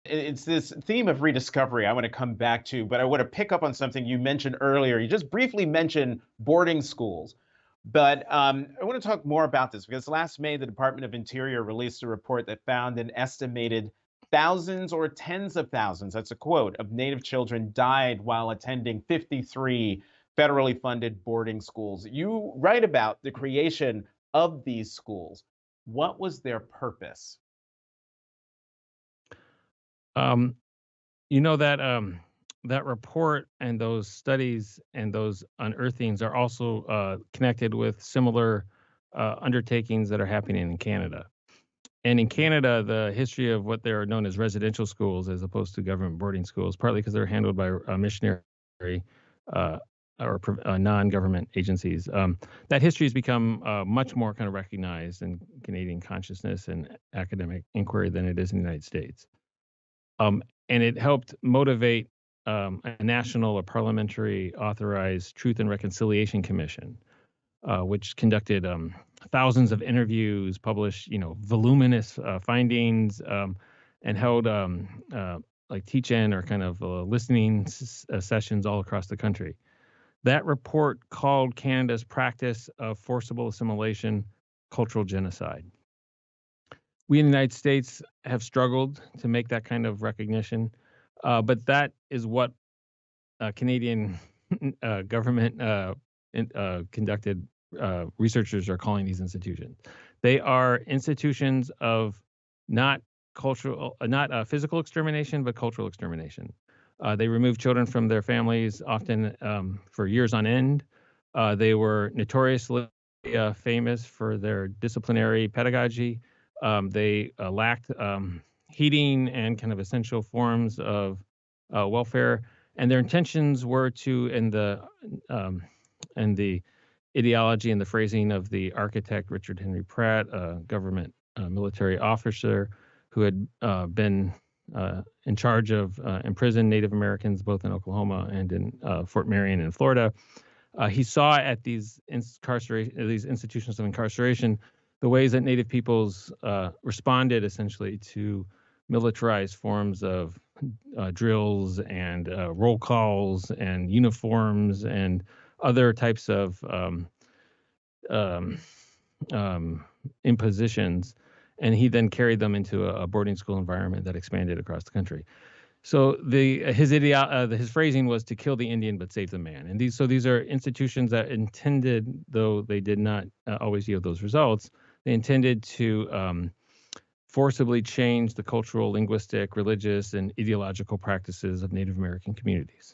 It's this theme of rediscovery I want to come back to, but I want to pick up on something you mentioned earlier. You just briefly mentioned boarding schools, but I want to talk more about this because last May, the Department of Interior released a report that found an estimated thousands or tens of thousands, that's a quote, of Native children died while attending 53 federally funded boarding schools. You write about the creation of these schools. What was their purpose? Um, you know that that report and those studies and those unearthings are also connected with similar undertakings that are happening in Canada. And in Canada, the history of what they are known as residential schools, as opposed to government boarding schools, partly because they're handled by missionary uh, non-government agencies. That history has become much more kind of recognized in Canadian consciousness and academic inquiry than it is in the United States. And it helped motivate a national or parliamentary authorized Truth and Reconciliation Commission, which conducted thousands of interviews, published voluminous findings, and held like teach-in or kind of listening sessions all across the country. That report called Canada's practice of forcible assimilation cultural genocide. We in the United States have struggled to make that kind of recognition, but that is what Canadian government conducted researchers are calling these institutions. They are institutions of not not physical extermination, but cultural extermination. They remove children from their families, often for years on end. They were notoriously famous for their disciplinary pedagogy. They lacked heating and kind of essential forms of welfare, and their intentions were to, in the ideology and the phrasing of the architect Richard Henry Pratt, a government military officer who had been in charge of imprisoned Native Americans both in Oklahoma and in Fort Marion in Florida. He saw at these these institutions of incarceration the ways that Native peoples responded essentially to militarized forms of drills and roll calls and uniforms and other types of um, impositions. And he then carried them into a boarding school environment that expanded across the country. So his phrasing was to kill the Indian but save the man. And these are institutions that intended, though they did not always yield those results, they intended to forcibly change the cultural, linguistic, religious, and ideological practices of Native American communities.